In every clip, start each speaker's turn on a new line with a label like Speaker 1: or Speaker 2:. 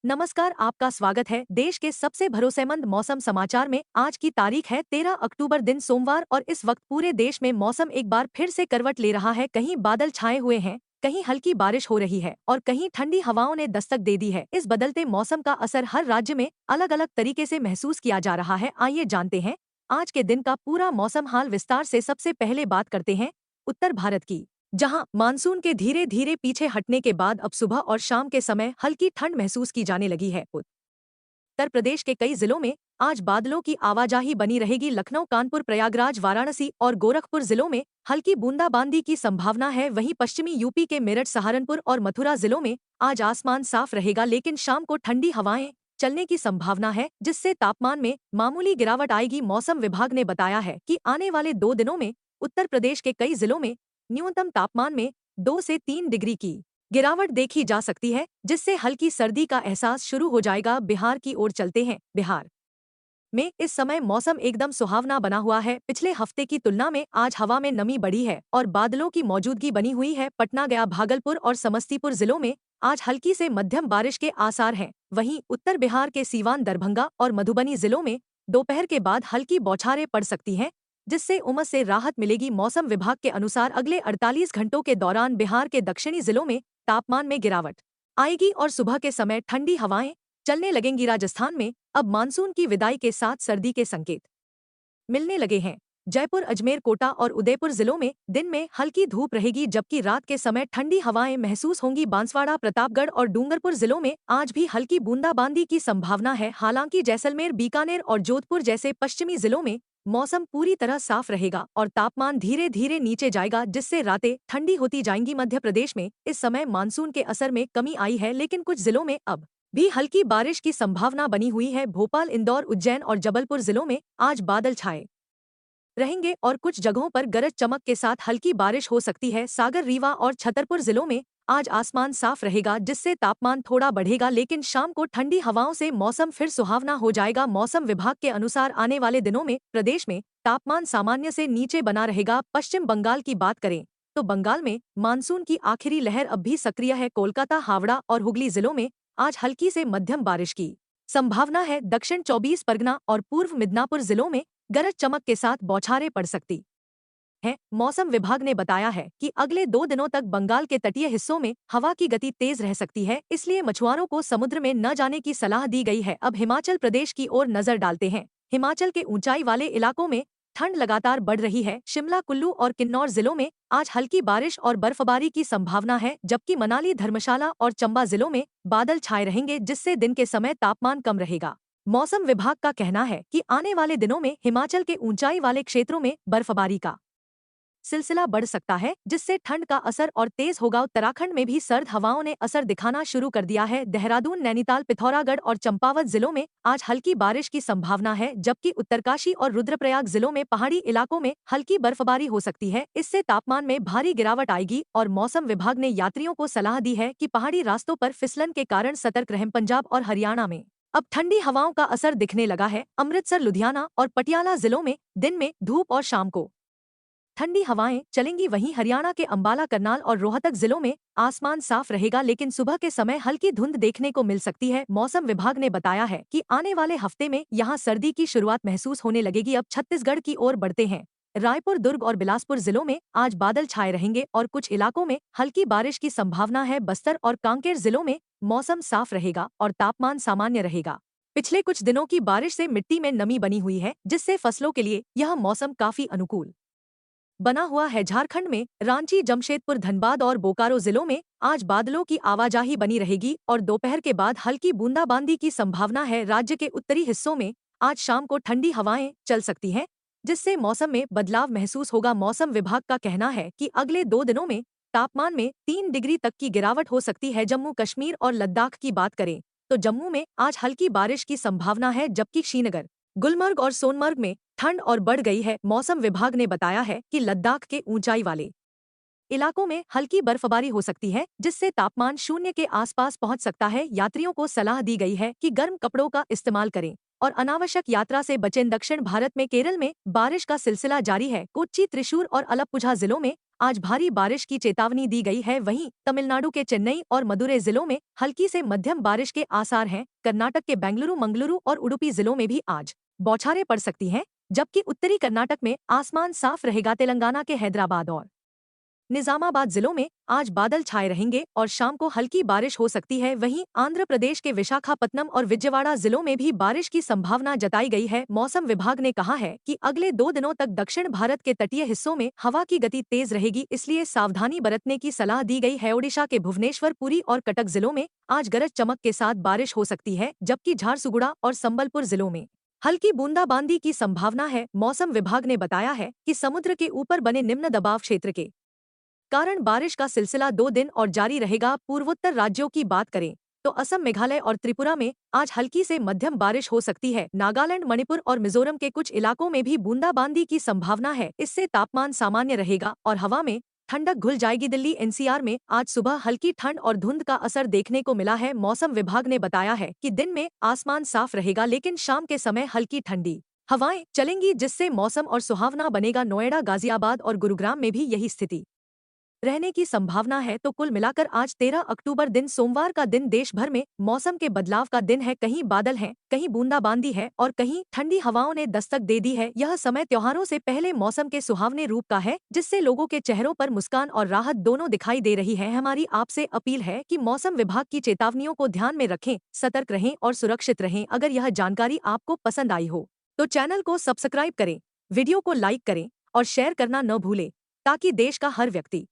Speaker 1: नमस्कार, आपका स्वागत है देश के सबसे भरोसेमंद मौसम समाचार में। आज की तारीख है 13 अक्टूबर, दिन सोमवार, और इस वक्त पूरे देश में मौसम एक बार फिर से करवट ले रहा है। कहीं बादल छाए हुए हैं, कहीं हल्की बारिश हो रही है और कहीं ठंडी हवाओं ने दस्तक दे दी है। इस बदलते मौसम का असर हर राज्य में अलग अलग तरीके से महसूस किया जा रहा है। आइए जानते हैं आज के दिन का पूरा मौसम हाल विस्तार से। सबसे पहले बात करते हैं उत्तर भारत की, जहां मानसून के धीरे धीरे पीछे हटने के बाद अब सुबह और शाम के समय हल्की ठंड महसूस की जाने लगी है। उत्तर प्रदेश के कई जिलों में आज बादलों की आवाजाही बनी रहेगी। लखनऊ, कानपुर, प्रयागराज, वाराणसी और गोरखपुर जिलों में हल्की बूंदाबांदी की संभावना है। वहीं पश्चिमी यूपी के मेरठ, सहारनपुर और मथुरा जिलों में आज आसमान साफ रहेगा, लेकिन शाम को ठंडी हवाएं चलने की संभावना है, जिससे तापमान में मामूली गिरावट आएगी। मौसम विभाग ने बताया है कि आने वाले 2 दिनों में उत्तर प्रदेश के कई जिलों में न्यूनतम तापमान में 2 से 3 डिग्री की गिरावट देखी जा सकती है, जिससे हल्की सर्दी का एहसास शुरू हो जाएगा। बिहार की ओर चलते हैं। बिहार में इस समय मौसम एकदम सुहावना बना हुआ है। पिछले हफ्ते की तुलना में आज हवा में नमी बढ़ी है और बादलों की मौजूदगी बनी हुई है। पटना, गया, भागलपुर और समस्तीपुर जिलों में आज हल्की से मध्यम बारिश के आसार हैं। वहीं उत्तर बिहार के सीवान, दरभंगा और मधुबनी जिलों में दोपहर के बाद हल्की बौछारें पड़ सकती हैं, जिससे उमस से राहत मिलेगी। मौसम विभाग के अनुसार अगले 48 घंटों के दौरान बिहार के दक्षिणी जिलों में तापमान में गिरावट आएगी और सुबह के समय ठंडी हवाएं चलने लगेंगी। राजस्थान में अब मानसून की विदाई के साथ सर्दी के संकेत मिलने लगे हैं। जयपुर, अजमेर, कोटा और उदयपुर जिलों में दिन में हल्की धूप रहेगी, जबकि रात के समय ठंडी हवाएं महसूस होंगी। बांसवाड़ा, प्रतापगढ़ और डूंगरपुर जिलों में आज भी हल्की बूंदाबांदी की संभावना है। हालांकि जैसलमेर, बीकानेर और जोधपुर जैसे पश्चिमी जिलों में मौसम पूरी तरह साफ रहेगा और तापमान धीरे धीरे नीचे जाएगा, जिससे रातें ठंडी होती जाएंगी। मध्य प्रदेश में इस समय मानसून के असर में कमी आई है, लेकिन कुछ जिलों में अब भी हल्की बारिश की संभावना बनी हुई है। भोपाल, इंदौर, उज्जैन और जबलपुर जिलों में आज बादल छाए रहेंगे और कुछ जगहों पर गरज चमक के साथ हल्की बारिश हो सकती है। सागर, रीवा और छतरपुर जिलों में आज आसमान साफ रहेगा, जिससे तापमान थोड़ा बढ़ेगा, लेकिन शाम को ठंडी हवाओं से मौसम फिर सुहावना हो जाएगा। मौसम विभाग के अनुसार आने वाले दिनों में प्रदेश में तापमान सामान्य से नीचे बना रहेगा। पश्चिम बंगाल की बात करें तो बंगाल में मानसून की आखिरी लहर अब भी सक्रिय है। कोलकाता, हावड़ा और हुगली जिलों में आज हल्की से मध्यम बारिश की संभावना है। दक्षिण 24 परगना और पूर्व मिदनापुर जिलों में गरज चमक के साथ बौछारें पड़ सकती हैं। मौसम विभाग ने बताया है कि अगले 2 दिनों तक बंगाल के तटीय हिस्सों में हवा की गति तेज रह सकती है, इसलिए मछुआरों को समुद्र में न जाने की सलाह दी गई है। अब हिमाचल प्रदेश की ओर नजर डालते हैं। हिमाचल के ऊंचाई वाले इलाकों में ठंड लगातार बढ़ रही है। शिमला, कुल्लू और किन्नौर जिलों में आज हल्की बारिश और बर्फबारी की संभावना है, जबकि मनाली, धर्मशाला और चंबा जिलों में बादल छाए रहेंगे, जिससे दिन के समय तापमान कम रहेगा। मौसम विभाग का कहना है कि आने वाले दिनों में हिमाचल के ऊंचाई वाले क्षेत्रों में बर्फबारी का सिलसिला बढ़ सकता है, जिससे ठंड का असर और तेज होगा। उत्तराखंड में भी सर्द हवाओं ने असर दिखाना शुरू कर दिया है। देहरादून, नैनीताल, पिथौरागढ़ और चंपावत जिलों में आज हल्की बारिश की संभावना है, जबकि उत्तरकाशी और रुद्रप्रयाग जिलों में पहाड़ी इलाकों में हल्की बर्फबारी हो सकती है। इससे तापमान में भारी गिरावट आएगी और मौसम विभाग ने यात्रियों को सलाह दी है कि पहाड़ी रास्तों पर फिसलन के कारण सतर्क रहें। पंजाब और हरियाणा में अब ठंडी हवाओं का असर दिखने लगा है। अमृतसर, लुधियाना और पटियाला जिलों में दिन में धूप और शाम को ठंडी हवाएं चलेंगी। वहीं हरियाणा के अंबाला, करनाल और रोहतक जिलों में आसमान साफ रहेगा, लेकिन सुबह के समय हल्की धुंध देखने को मिल सकती है। मौसम विभाग ने बताया है कि आने वाले हफ्ते में यहां सर्दी की शुरुआत महसूस होने लगेगी। अब छत्तीसगढ़ की ओर बढ़ते हैं। रायपुर, दुर्ग और बिलासपुर जिलों में आज बादल छाए रहेंगे और कुछ इलाकों में हल्की बारिश की संभावना है। बस्तर और कांकेर जिलों में मौसम साफ रहेगा और तापमान सामान्य रहेगा। पिछले कुछ दिनों की बारिश से मिट्टी में नमी बनी हुई है, जिससे फसलों के लिए यह मौसम काफी अनुकूल बना हुआ है। झारखंड में रांची, जमशेदपुर, धनबाद और बोकारो जिलों में आज बादलों की आवाजाही बनी रहेगी और दोपहर के बाद हल्की बूंदाबांदी की संभावना है। राज्य के उत्तरी हिस्सों में आज शाम को ठंडी हवाएं चल सकती हैं, जिससे मौसम में बदलाव महसूस होगा। मौसम विभाग का कहना है कि अगले 2 दिनों में तापमान में 3 डिग्री तक की गिरावट हो सकती है। जम्मू कश्मीर और लद्दाख की बात करें तो जम्मू में आज हल्की बारिश की संभावना है, जबकि श्रीनगर, गुलमर्ग और सोनमर्ग में ठंड और बढ़ गई है। मौसम विभाग ने बताया है कि लद्दाख के ऊंचाई वाले इलाकों में हल्की बर्फबारी हो सकती है, जिससे तापमान शून्य के आसपास पहुंच सकता है। यात्रियों को सलाह दी गई है कि गर्म कपड़ों का इस्तेमाल करें और अनावश्यक यात्रा से बचें। दक्षिण भारत में केरल में बारिश का सिलसिला जारी है। कोच्चि, त्रिशूर और अलप्पुझा जिलों में आज भारी बारिश की चेतावनी दी गई है। वहीं तमिलनाडु के चेन्नई और मदुरै जिलों में हल्की से मध्यम बारिश के आसार हैं। कर्नाटक के बेंगलुरु, मंगलुरु और उडुपी जिलों में भी आज बौछारें पड़ सकती हैं, जबकि उत्तरी कर्नाटक में आसमान साफ रहेगा। तेलंगाना के हैदराबाद और निजामाबाद जिलों में आज बादल छाए रहेंगे और शाम को हल्की बारिश हो सकती है। वहीं आंध्र प्रदेश के विशाखापत्तनम और विजयवाड़ा जिलों में भी बारिश की संभावना जताई गई है। मौसम विभाग ने कहा है कि अगले 2 दिनों तक दक्षिण भारत के तटीय हिस्सों में हवा की गति तेज रहेगी, इसलिए सावधानी बरतने की सलाह दी गई है। ओडिशा के भुवनेश्वर, पुरी और कटक जिलों में आज गरज चमक के साथ बारिश हो सकती है, जबकि झारसुगुड़ा और संबलपुर जिलों में हल्की बूंदाबांदी की संभावना है। मौसम विभाग ने बताया है कि समुद्र के ऊपर बने निम्न दबाव क्षेत्र के कारण बारिश का सिलसिला 2 दिन और जारी रहेगा। पूर्वोत्तर राज्यों की बात करें तो असम, मेघालय और त्रिपुरा में आज हल्की से मध्यम बारिश हो सकती है। नागालैंड, मणिपुर और मिजोरम के कुछ इलाकों में भी बूंदाबांदी की संभावना है। इससे तापमान सामान्य रहेगा और हवा में ठंडक घुल जाएगी। दिल्ली एनसीआर में आज सुबह हल्की ठंड और धुंध का असर देखने को मिला है। मौसम विभाग ने बताया है कि दिन में आसमान साफ रहेगा, लेकिन शाम के समय हल्की ठंडी हवाएं चलेंगी, जिससे मौसम और सुहावना बनेगा। नोएडा, गाजियाबाद और गुरुग्राम में भी यही स्थिति रहने की संभावना है। तो कुल मिलाकर आज 13 अक्टूबर दिन सोमवार का दिन देश भर में मौसम के बदलाव का दिन है। कहीं बादल हैं, कहीं बूंदाबांदी है और कहीं ठंडी हवाओं ने दस्तक दे दी है। यह समय त्योहारों से पहले मौसम के सुहावने रूप का है, जिससे लोगों के चेहरों पर मुस्कान और राहत दोनों दिखाई दे रही है। हमारी आपसे अपील है कि मौसम विभाग की चेतावनियों को ध्यान में रखें, सतर्क रहें और सुरक्षित रहें। अगर यह जानकारी आपको पसंद आई हो तो चैनल को सब्सक्राइब करें, वीडियो को लाइक करें और शेयर करना न भूलें, ताकि देश का हर व्यक्ति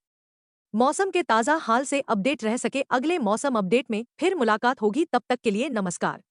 Speaker 1: मौसम के ताज़ा हाल से अपडेट रह सके। अगले मौसम अपडेट में फिर मुलाकात होगी, तब तक के लिए नमस्कार।